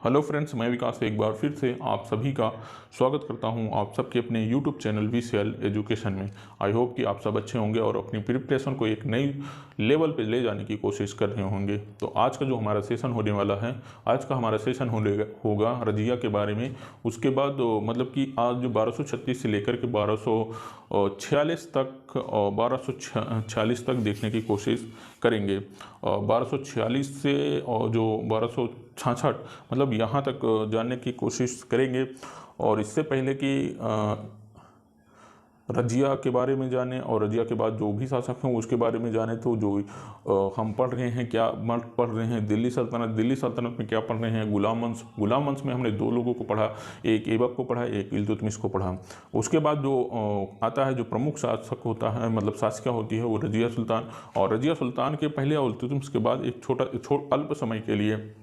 Hello friends, मैं विकास एक बार फिर से आप सभी का स्वागत करता हूं आप सबके अपने यूट्यूब चैनल VCL एजुकेशन में। आई होप कि आप सब अच्छे होंगे और अपनी प्रिपरेशन को एक नई लेवल पे ले जाने की कोशिश कर रहे होंगे। तो आज का जो हमारा सेशन होने वाला है, आज का हमारा सेशन होगा रजिया के बारे में। उसके बाद मतलब कि आज जो 1236 से लेकर के 1246 तक और 1246 तक देखने की कोशिश करेंगे। 1246 से और जो 1266 मतलब यहाँ तक जानने की कोशिश करेंगे। और इससे पहले कि रजिया के बारे में जाने और रजिया के बाद जो भी शासक हैं उसके बारे में जाने, तो जो हम पढ़ रहे हैं, क्या पढ़ रहे हैं दिल्ली सल्तनत में क्या पढ़ रहे हैं, गुलाम वंश में हमने दो लोगों को पढ़ा, एक ऐबक को पढ़ा, एक इल्तुतमिश को पढ़ा। उसके बाद जो आता है, जो प्रमुख शासक होता है मतलब शासिका होती है, वो रजिया सुल्तान। और रजिया सुल्तान के पहले और इल्तुतमिश के बाद एक अल्प समय के लिए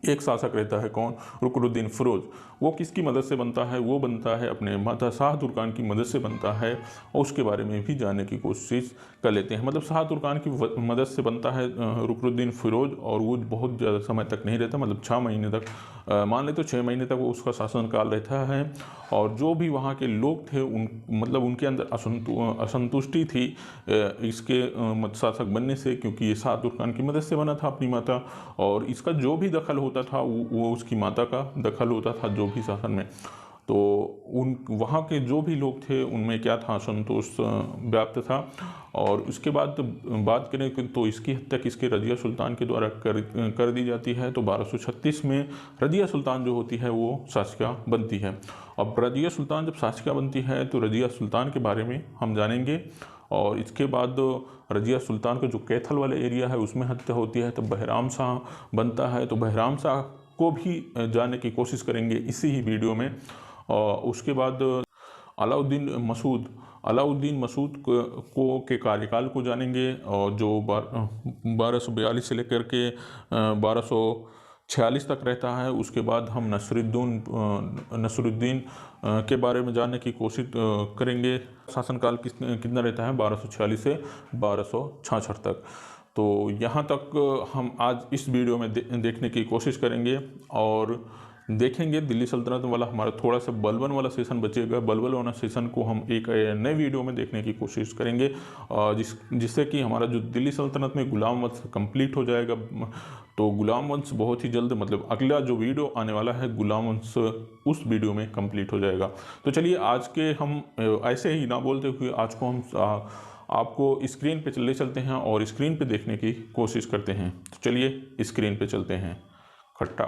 एक शासक रहता है। कौन? रुकनुद्दीन फिरोज। वो किसकी मदद से बनता है? वो बनता है अपने माता शाह तुर्कान की मदद से बनता है। और उसके बारे में भी जानने की कोशिश कर लेते हैं। मतलब शाह तुर्कान की मदद से बनता है रुकनुद्दीन फिरोज, और वो बहुत ज़्यादा समय तक नहीं रहता, मतलब 6 महीने तक, मान ले तो 6 महीने तक वो उसका शासनकाल रहता है। और जो भी वहाँ के लोग थे मतलब उनके अंदर असंतुष्टि थी इसके शासक बनने से, क्योंकि ये शाह तुर्कान की मदद से बना था अपनी माता, और इसका जो भी दखल होता था वो उसकी माता का दखल होता था जो भी शासन में। तो वहाँ के जो भी लोग थे उनमें क्या था, असंतोष व्याप्त था। और उसके बाद बात करें तो इसकी हत्या किसके? रजिया सुल्तान के द्वारा कर दी जाती है। तो 1236 में रजिया सुल्तान जो होती है वो शासिका बनती है। अब रजिया सुल्तान जब शासिका बनती है तो रजिया सुल्तान के बारे में हम जानेंगे। और इसके बाद रजिया सुल्तान का जो कैथल वाला एरिया है उसमें हत्या होती है, तो बहराम शाह बनता है। तो बहराम शाह को भी जानने की कोशिश करेंगे इसी ही वीडियो में। और उसके बाद अलाउद्दीन मसूद के कार्यकाल को जानेंगे, और जो 1242 से लेकर के 1246 तक रहता है। उसके बाद हम नसरुद्दीन के बारे में जानने की कोशिश करेंगे। शासनकाल कितना रहता है? 1246 से 1266 तक। तो यहाँ तक हम आज इस वीडियो में देखने की कोशिश करेंगे। और देखेंगे दिल्ली सल्तनत वाला हमारा थोड़ा सा बलबन वाला सेशन बचेगा। बलबन वाला सेशन को हम एक नए वीडियो में देखने की कोशिश करेंगे, जिससे कि हमारा जो दिल्ली सल्तनत में गुलाम वंश कंप्लीट हो जाएगा। तो गुलाम वंश बहुत ही जल्द, मतलब अगला जो वीडियो आने वाला है गुलाम वंश, उस वीडियो में कंप्लीट हो जाएगा। तो चलिए आज के हम ऐसे ही ना बोलते हुए आज को हम आपको स्क्रीन पे ले चलते हैं और स्क्रीन पे देखने की कोशिश करते हैं। तो चलिए स्क्रीन पे चलते हैं। खट्टा।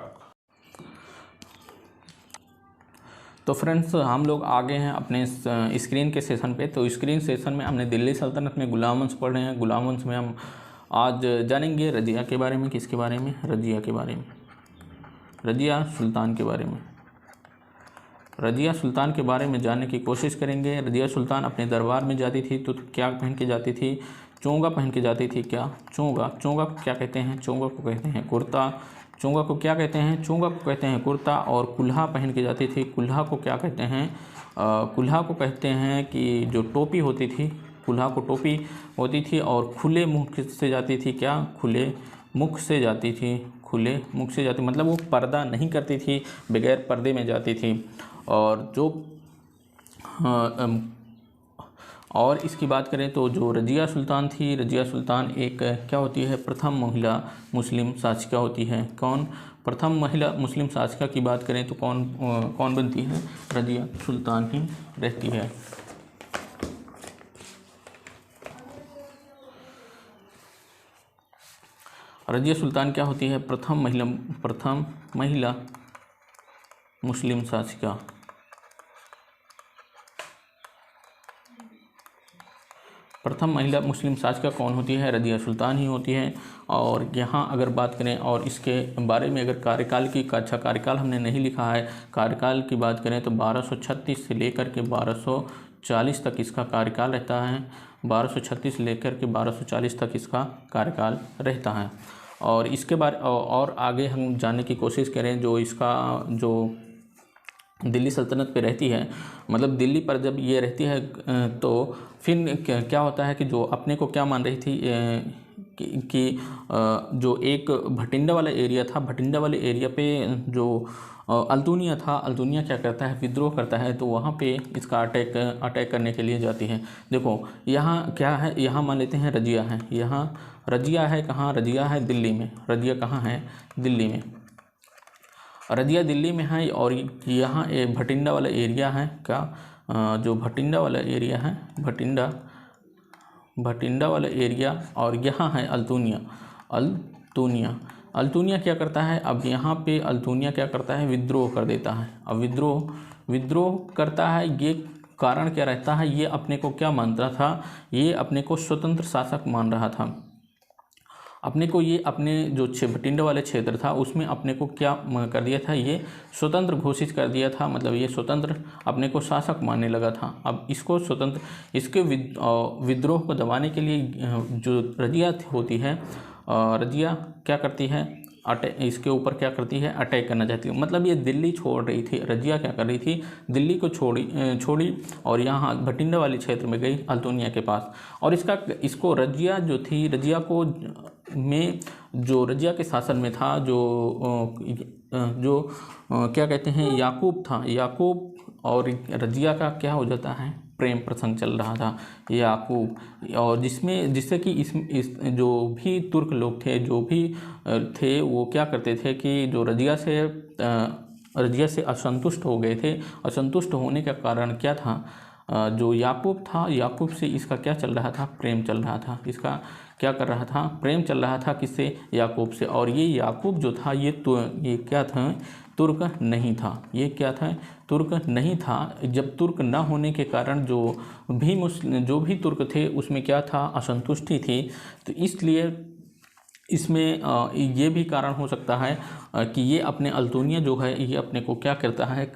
तो फ्रेंड्स, हम लोग आगे हैं अपने स्क्रीन के सेशन पे। तो स्क्रीन सेशन में हमने दिल्ली सल्तनत में गुलाम वंश पढ़ रहे हैं। गुलाम वंश में हम आज जानेंगे रजिया के बारे में। किसके बारे में? रजिया के बारे में, रजिया सुल्तान के बारे में। रजिया सुल्तान के बारे में जानने की कोशिश करेंगे। रजिया सुल्तान अपने दरबार में जाती थी तो क्या पहन के जाती थी? चोंगा पहन के जाती थी। क्या? चोंगा। चोंगा को क्या कहते हैं? चोंगा को कहते हैं कुर्ता। चोंगा को क्या कहते हैं? चोंगा को कहते हैं कुर्ता। और कुल्हा पहन के जाती थी। कुल्हा को क्या कहते हैं? कुल्हा को कहते हैं कि जो टोपी होती थी, कुल्हा को टोपी होती थी। और खुले मुख से जाती थी। क्या? खुले मुख से जाती थी। खुले मुख से जाती मतलब वो पर्दा नहीं करती थी, बगैर पर्दे में जाती थी। और जो और इसकी बात करें तो जो रजिया सुल्तान थी, रजिया सुल्तान एक क्या होती है? प्रथम महिला मुस्लिम शासिका होती है। कौन? प्रथम महिला मुस्लिम शासिका की बात करें तो कौन बनती है? रजिया सुल्तान ही रहती है। रजिया सुल्तान क्या होती है? प्रथम महिला मुस्लिम शासिका। प्रथम महिला मुस्लिम शासिका कौन होती है? रजिया सुल्तान ही होती है। और यहाँ अगर बात करें और इसके बारे में अगर कार्यकाल की अच्छा कार्यकाल हमने नहीं लिखा है, कार्यकाल की बात करें तो 1236 से लेकर के 1240 तक इसका कार्यकाल रहता है। 1236 से लेकर के 1240 तक इसका कार्यकाल रहता है। और इसके बारे और आगे हम जानने की कोशिश करें जो इसका जो दिल्ली सल्तनत पे रहती है, मतलब दिल्ली पर जब ये रहती है तो फिर क्या होता है कि जो अपने को क्या मान रही थी, जो एक भटिंडा वाला एरिया था, भटिंडा वाले एरिया पे जो अल्तुनिया था, अल्तुनिया क्या करता है, विद्रोह करता है, तो वहाँ पे इसका अटैक करने के लिए जाती है। देखो यहाँ क्या है, यहाँ मान लेते हैं रजिया है, यहाँ रजिया है, कहाँ रजिया है, दिल्ली में। रजिया कहाँ है, दिल्ली में। रजिया दिल्ली में है और यहाँ एक भटिंडा वाला एरिया है क्या, जो भटिंडा वाला एरिया है, भटिंडा वाला एरिया, और यहाँ है अल्तुनिया। अल्तुनिया क्या करता है, अब यहाँ पे अल्तुनिया क्या करता है, विद्रोह कर देता है। अब विद्रोह करता है, ये कारण क्या रहता है, ये अपने को क्या मानता था, ये अपने को स्वतंत्र शासक मान रहा था। अपने को ये अपने जो भटिंडा वाले क्षेत्र था उसमें अपने को क्या कर दिया था, ये स्वतंत्र घोषित कर दिया था, मतलब ये स्वतंत्र अपने को शासक मानने लगा था। अब इसको स्वतंत्र, इसके विद्रोह को दबाने के लिए जो रजिया होती है, रजिया क्या करती है, इसके ऊपर क्या करती है, अटैक करना चाहती है। मतलब ये दिल्ली छोड़ रही थी, रजिया क्या कर रही थी, दिल्ली को छोड़ी और यहाँ भटिंडा वाले क्षेत्र में गई अल्तुनिया के पास। और इसको रजिया जो थी, रजिया को में जो रजिया के शासन में था, जो क्या कहते हैं, याकूब था, याकूब और रजिया का क्या हो जाता है, प्रेम प्रसंग चल रहा था, याकूब, और जिससे कि इस जो भी तुर्क लोग थे, जो भी थे, वो क्या करते थे कि जो रजिया से असंतुष्ट हो गए थे। असंतुष्ट होने का कारण क्या था, जो याकूब था, याकूब से इसका क्या चल रहा था, प्रेम चल रहा था। इसका क्या कर रहा था, प्रेम चल रहा था, किससे, याकूब से। और ये याकूब जो था, ये क्या था, तुर्क नहीं था। ये क्या था, तुर्क नहीं था। जब तुर्क ना होने के कारण जो भी तुर्क थे उसमें क्या था, असंतुष्टि थी। तो इसलिए इसमें ये भी कारण हो सकता है कि ये अपने अल्तुनिया जो है, ये अपने को क्या करता है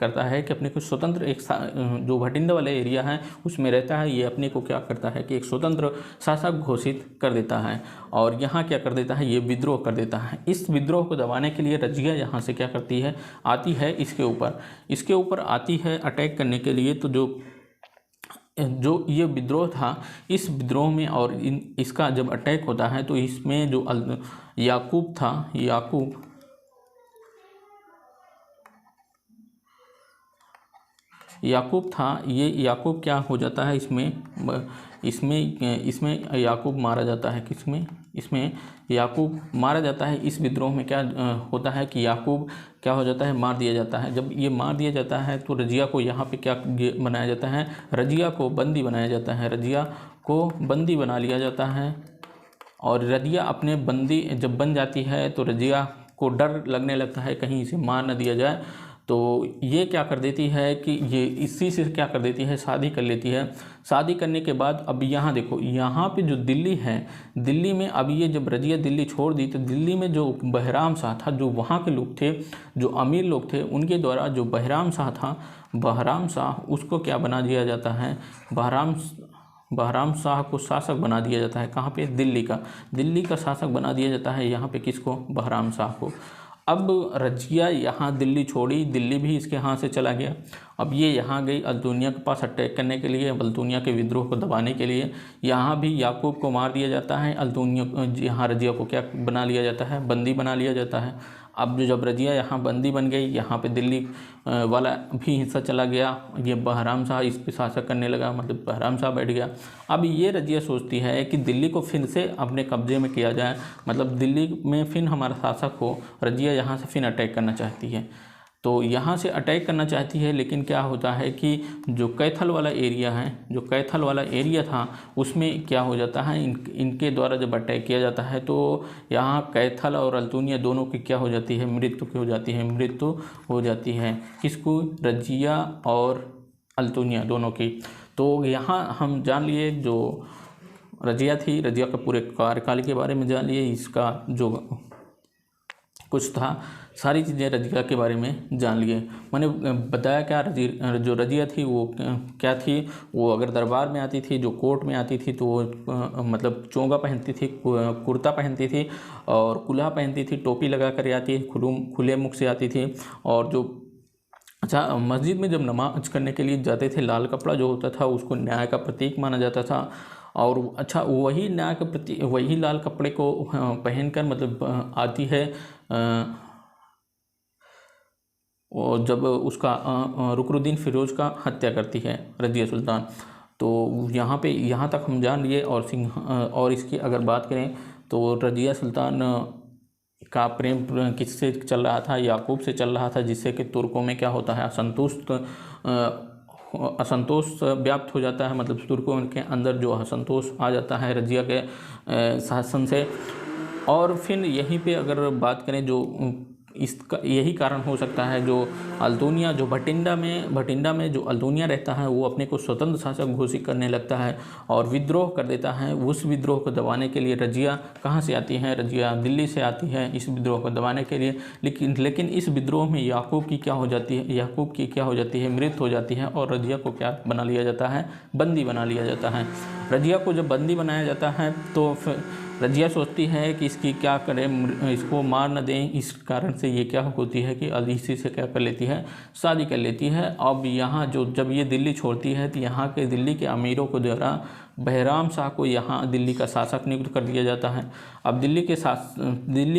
कि अपने को स्वतंत्र एक जो भटिंडा वाला एरिया है उसमें रहता है, ये अपने को क्या करता है कि एक स्वतंत्र शासक घोषित कर देता है। और यहाँ क्या कर देता है, ये विद्रोह कर देता है। इस विद्रोह को दबाने के लिए रजिया यहाँ से क्या करती है, आती है इसके ऊपर आती है अटैक करने के लिए। तो जो ये विद्रोह था, इस विद्रोह में और इसका जब अटैक होता है तो इसमें जो याकूब था, ये याकूब क्या हो जाता है, इसमें याकूब मारा जाता है। इसमें याकूब मारा जाता है। इस विद्रोह में क्या होता है कि याकूब क्या हो जाता है, मार दिया जाता है। जब ये मार दिया जाता है तो रजिया को यहाँ पे क्या बनाया जाता है, रजिया को बंदी बनाया जाता है। रजिया को बंदी बना लिया जाता है और रजिया अपने बंदी जब बन जाती है तो रजिया को डर लगने लगता है कहीं इसे मार न दिया जाए। तो ये क्या कर देती है कि ये इसी से क्या कर देती है, शादी कर लेती है। शादी करने के बाद अब यहाँ देखो, यहाँ पे जो दिल्ली है, दिल्ली में अब ये जब रजिया दिल्ली छोड़ दी तो दिल्ली में जो बहराम शाह था, जो वहाँ के लोग थे, जो अमीर लोग थे, उनके द्वारा जो बहराम शाह था, बहराम शाह उसको क्या बना दिया जाता है, बहराम शाह को शासक बना दिया जाता है। कहाँ पे, दिल्ली का शासक बना दिया जाता है। यहाँ पे किसको, बहराम शाह को। अब रजिया यहाँ दिल्ली छोड़ी, दिल्ली भी इसके हाथ से चला गया। अब ये यहाँ गई अल्तुनिया के पास अटैक करने के लिए, अल्तुनिया के विद्रोह को दबाने के लिए। यहाँ भी याकूब को मार दिया जाता है, अल्तुनिया यहाँ रजिया को क्या बना लिया जाता है, बंदी बना लिया जाता है। अब जब रजिया यहाँ बंदी बन गई, यहाँ पे दिल्ली वाला भी हिस्सा चला गया, ये बहराम शाह इस पर शासक करने लगा, मतलब बहराम शाह बैठ गया। अब ये रजिया सोचती है कि दिल्ली को फिर से अपने कब्जे में किया जाए, मतलब दिल्ली में फिर हमारा शासक हो। रजिया यहाँ से फिर अटैक करना चाहती है, तो यहाँ से अटैक करना चाहती है। लेकिन क्या होता है कि जो कैथल वाला एरिया है, जो कैथल वाला एरिया था, उसमें क्या हो जाता है, इनके द्वारा जब अटैक किया जाता है तो यहाँ कैथल और अल्तुनिया दोनों की क्या हो जाती है, मृत्यु हो जाती है। किसको, रजिया और अल्तुनिया दोनों की। तो यहाँ हम जान लिए जो रजिया थी, रजिया का पूरे कार्यकाल के बारे में जान लिए, इसका जो कुछ था सारी चीज़ें रजिया के बारे में जान लिए। मैंने बताया क्या, जो रजिया थी वो क्या थी, वो अगर दरबार में आती थी, जो कोर्ट में आती थी, तो वो मतलब चोंगा पहनती थी, कुर्ता पहनती थी और कुल्हा पहनती थी, टोपी लगा कर आती, खुले मुख से आती थी। और जो मस्जिद में जब नमाज करने के लिए जाते थे, लाल कपड़ा जो होता था उसको न्याय का प्रतीक माना जाता था। और अच्छा वही न्याय के प्रति वही लाल कपड़े को पहनकर मतलब आती है और जब उसका रुकनुद्दीन फिरोज का हत्या करती है रज़िया सुल्तान। तो यहाँ तक हम जान लिए। और इसकी अगर बात करें तो रज़िया सुल्तान का प्रेम किससे चल रहा था? याकूब से चल रहा था, जिससे कि तुर्कों में क्या होता है, असंतोष व्याप्त हो जाता है। मतलब तुर्कों के अंदर जो असंतोष आ जाता है रज़िया के शासन से। और फिर यहीं पे अगर बात करें जो इसका यही कारण हो सकता है जो अल्तुनिया जो भटिंडा में जो अल्तुनिया रहता है वो अपने को स्वतंत्र शासक घोषित करने लगता है और विद्रोह कर देता है। उस विद्रोह को दबाने के लिए रज़िया कहाँ से आती है? रज़िया दिल्ली से आती है इस विद्रोह को दबाने के लिए। लेकिन इस विद्रोह में याकूब की क्या हो जाती है? मृत्यु हो जाती है और रज़िया को क्या बना लिया जाता है? बंदी बना लिया जाता है। रज़िया को जब बंदी बनाया जाता है तो फिर रज़िया सोचती है कि इसकी क्या करें, इसको मार न दें। इस कारण से ये क्या होती है कि अलीसी से क्या कर लेती है? शादी कर लेती है। अब यहाँ जब ये दिल्ली छोड़ती है तो यहाँ के दिल्ली के अमीरों को द्वारा बहराम शाह को यहाँ दिल्ली का शासक नियुक्त कर दिया जाता है। अब दिल्ली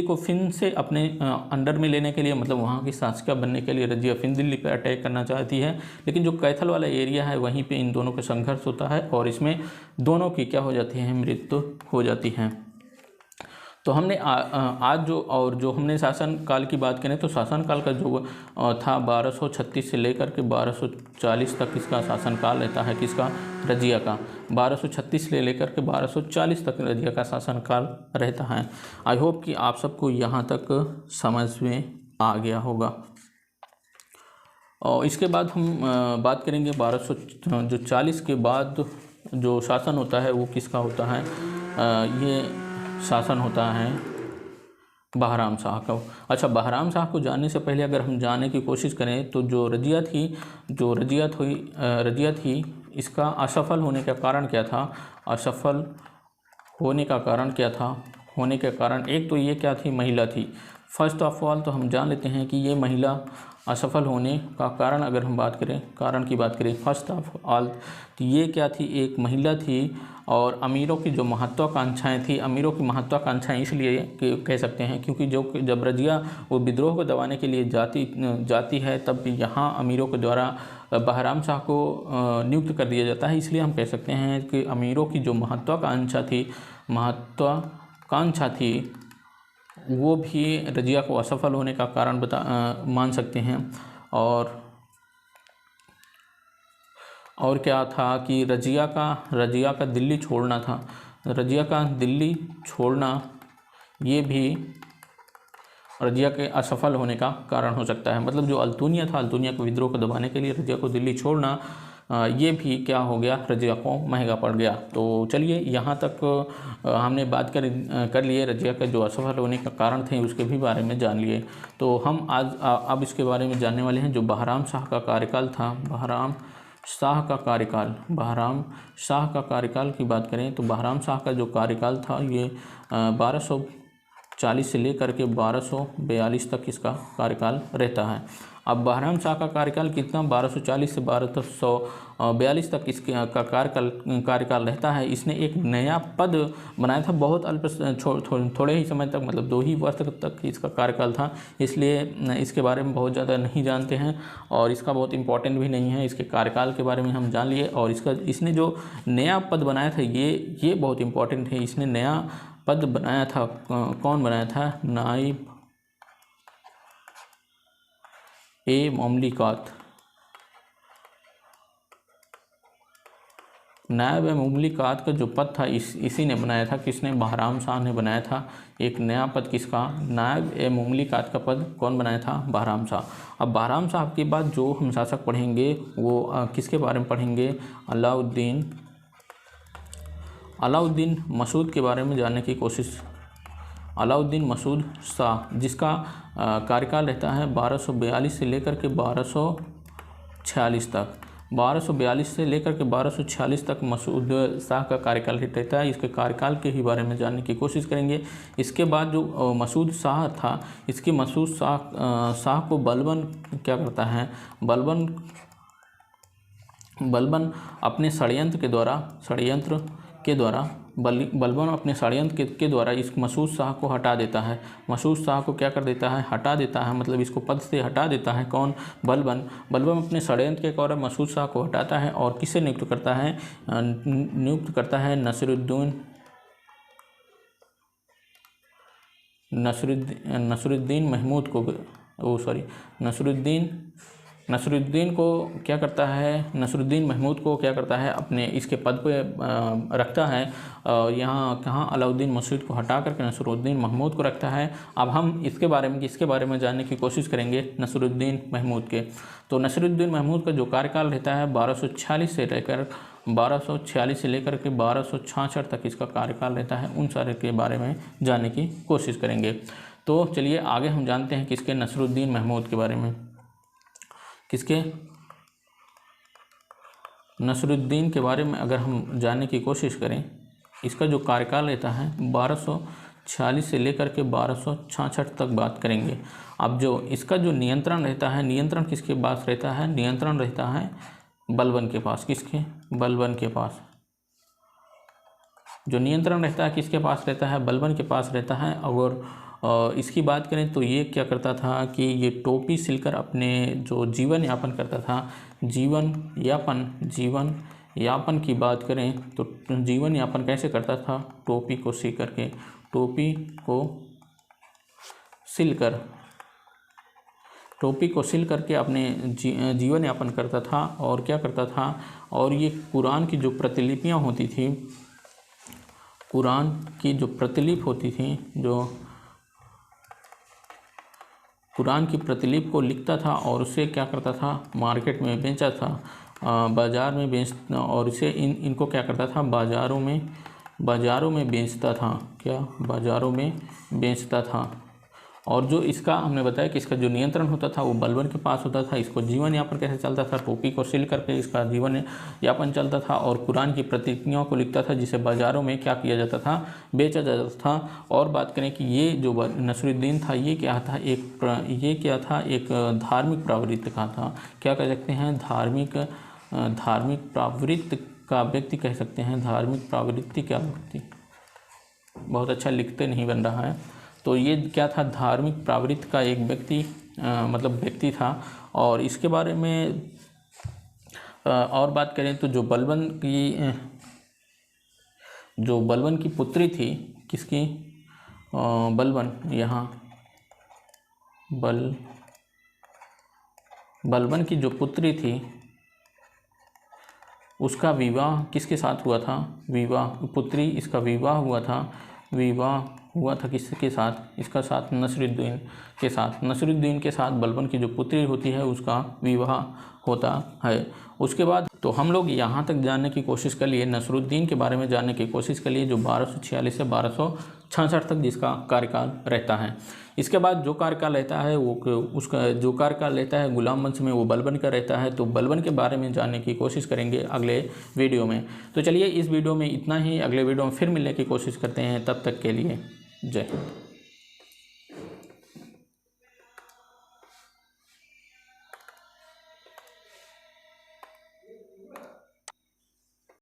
को फिर से अपने अंडर में लेने के लिए, मतलब वहाँ की शासिका बनने के लिए रज़िया फिर दिल्ली पर अटैक करना चाहती है। लेकिन जो कैथल वाला एरिया है वहीं पे इन दोनों का संघर्ष होता है और इसमें दोनों की क्या हो जाती है? मृत्यु हो जाती है। तो हमने आज जो हमने शासनकाल की बात करें तो शासनकाल का जो था 1236 से लेकर के 1240 तक इसका शासनकाल रहता है। किसका? रज़िया का। 1236 से लेकर के 1240 तक रज़िया का शासनकाल रहता है। आई होप कि आप सबको यहाँ तक समझ में आ गया होगा। और इसके बाद हम बात करेंगे 1240 के बाद जो शासन होता है वो किसका होता है? ये शासन होता है बहराम शाह का। अच्छा, बहराम शाह को जानने से पहले अगर हम जानने की कोशिश करें तो जो रज़िया थी इसका असफल होने का कारण क्या था? असफल होने का कारण क्या था? होने के कारण एक तो ये क्या थी? महिला थी। फर्स्ट ऑफ ऑल तो हम जान लेते हैं कि ये महिला असफल होने का कारण अगर हम बात करें फर्स्ट ऑफ ऑल तो ये क्या थी? एक महिला थी। और अमीरों की जो महत्वाकांक्षाएं थी, अमीरों की महत्वाकांक्षाएं इसलिए कह सकते हैं क्योंकि जब रज़िया वो विद्रोह को दबाने के लिए जाती है तब यहाँ अमीरों के द्वारा बहराम शाह को नियुक्त कर दिया जाता है। इसलिए हम कह सकते हैं कि अमीरों की जो महत्वाकांक्षा थी वो भी रज़िया को असफल होने का कारण मान सकते हैं। और क्या था कि रज़िया का दिल्ली छोड़ना था। रज़िया का दिल्ली छोड़ना ये भी रज़िया के असफल होने का कारण हो सकता है। मतलब जो अल्तुनिया था, अल्तुनिया के विद्रोह को दबाने के लिए रज़िया को दिल्ली छोड़ना ये भी क्या हो गया? रज़िया को महंगा पड़ गया। तो चलिए यहाँ तक हमने बात कर लिए रज़िया का जो असफल होने का कारण थे उसके भी बारे में जान लिए। तो हम आज अब इसके बारे में जानने वाले हैं जो बहराम शाह का कार्यकाल था। बहराम शाह का कार्यकाल की बात करें तो बहराम शाह का जो कार्यकाल था ये 1240 से लेकर के 1242 तक इसका कार्यकाल रहता है। अब बहराम शाह का कार्यकाल कितना? 1240 से 1242 तक इसका कार्यकाल रहता है। इसने एक नया पद बनाया था, बहुत थोड़े ही समय तक, मतलब 2 ही वर्ष तक इसका कार्यकाल था। इसलिए इसके बारे में बहुत ज़्यादा नहीं जानते हैं और इसका बहुत इम्पोर्टेंट भी नहीं है। इसके कार्यकाल के बारे में हम जान लिए। और इसने जो नया पद बनाया था ये बहुत इम्पोर्टेंट है। इसने नया पद बनाया था। कौन बनाया था? नायब ए मुमलिकात। नायब ए मुमलिकात का जो पद था इसी ने बनाया था। किसने? बहराम शाह ने बनाया था। एक नया पद किसका? नायब ए मुमलिकात का पद कौन बनाया था? बहराम शाह। अब बहराम शाह के बाद जो हम शासक पढ़ेंगे वो किसके बारे में पढ़ेंगे? अलाउद्दीन मसूद के बारे में जानने की कोशिश। अलाउद्दीन मसूद शाह जिसका कार्यकाल रहता है 1242 से लेकर के 1246 तक। 1242 से लेकर के 1246 तक मसूद शाह का कार्यकाल रहता है। इसके कार्यकाल के ही बारे में जानने की कोशिश करेंगे। इसके बाद जो मसूद शाह था, इसके मसूद शाह को बलबन क्या करता है? बलबन अपने षड्यंत्र के द्वारा बलबन अपने षड्यंत्र के द्वारा इस मसूद शाह को हटा देता है। मसूद शाह को क्या कर देता है? हटा देता है, मतलब इसको पद से हटा देता है। कौन? बलबन। बलबन अपने षड्यंत्र के द्वारा मसूद शाह को हटाता है और किसे नियुक्त करता है? नियुक्त करता है नसरुद्दीन महमूद को। नसरुद्दीन को क्या करता है? नसरुद्दीन महमूद को क्या करता है? अपने इसके पद पे रखता है। यहाँ कहाँ? अलाउद्दीन मसूद को हटा करके नसरुद्दीन महमूद को रखता है। अब हम इसके बारे में जानने की कोशिश करेंगे नसरुद्दीन महमूद के। तो नसरुद्दीन महमूद का जो कार्यकाल रहता है 1246 से लेकर 1266 तक इसका कार्यकाल रहता है। उन सारे के बारे में जानने की कोशिश करेंगे। तो चलिए आगे हम जानते हैं किसके? नसरुद्दीन महमूद के बारे में। किसके? नसरुद्दीन के बारे में अगर हम जानने की कोशिश करें, इसका जो कार्यकाल रहता है 1246 से लेकर के 1266 तक बात करेंगे। अब जो इसका जो नियंत्रण रहता है, नियंत्रण किसके पास रहता है? नियंत्रण रहता है बलबन के पास। किसके? बलबन के पास। जो नियंत्रण रहता है किसके पास रहता है? बलबन के पास रहता है। और इसकी बात करें तो ये क्या करता था कि ये टोपी सिलकर अपने जो जीवन यापन करता था, जीवन यापन की बात करें तो जीवन यापन कैसे करता था? टोपी को सिल करके अपने जीवन यापन करता था। और क्या करता था? और ये कुरान की जो प्रतिलिपियाँ होती थी, कुरान की जो प्रतिलिपि होती थी, जो कुरान की प्रतिलिपि को लिखता था और उसे क्या करता था? मार्केट में बेचा था, बाज़ार में बेच, और इसे इनको क्या करता था? बाज़ारों में बेचता था। क्या? बाज़ारों में बेचता था। और जो इसका हमने बताया कि इसका जो नियंत्रण होता था वो बलबन के पास होता था। इसको जीवन यापन कैसे चलता था? टोपी को सिल करके इसका जीवन यापन चलता था और कुरान की प्रतिलिपियों को लिखता था, जिसे बाज़ारों में क्या किया जाता था? बेचा जाता था। और बात करें कि ये जो नसरुद्दीन था ये क्या था? एक धार्मिक प्रवृत्ति का था। क्या कह सकते हैं? धार्मिक प्रवृत्ति का व्यक्ति कह सकते हैं। धार्मिक प्रवृत्ति का व्यक्ति, बहुत अच्छा लिखते नहीं बन रहा है। तो ये क्या था? धार्मिक प्रवृत्ति का एक व्यक्ति था। और इसके बारे में और बात करें तो जो बलबन की पुत्री थी, किसकी? बलबन की जो पुत्री थी उसका विवाह किसके साथ हुआ था? पुत्री इसका विवाह हुआ था किसके साथ? इसका साथ नसरुद्दीन के साथ। नसरुद्दीन के साथ बलबन की जो पुत्री होती है उसका विवाह होता है। उसके बाद तो हम लोग यहाँ तक जानने की कोशिश कर लिए, नसरुद्दीन के बारे में जानने की कोशिश कर लिए, जो 1246 से 1266 तक जिसका कार्यकाल रहता है। इसके बाद जो कार्यकाल रहता है गुलाम वंश में, वो बलबन का रहता है। तो बलबन के बारे में जानने की कोशिश करेंगे अगले वीडियो में। तो चलिए इस वीडियो में इतना ही, अगले वीडियो में फिर मिलने की कोशिश करते हैं। तब तक के लिए जय हिंद।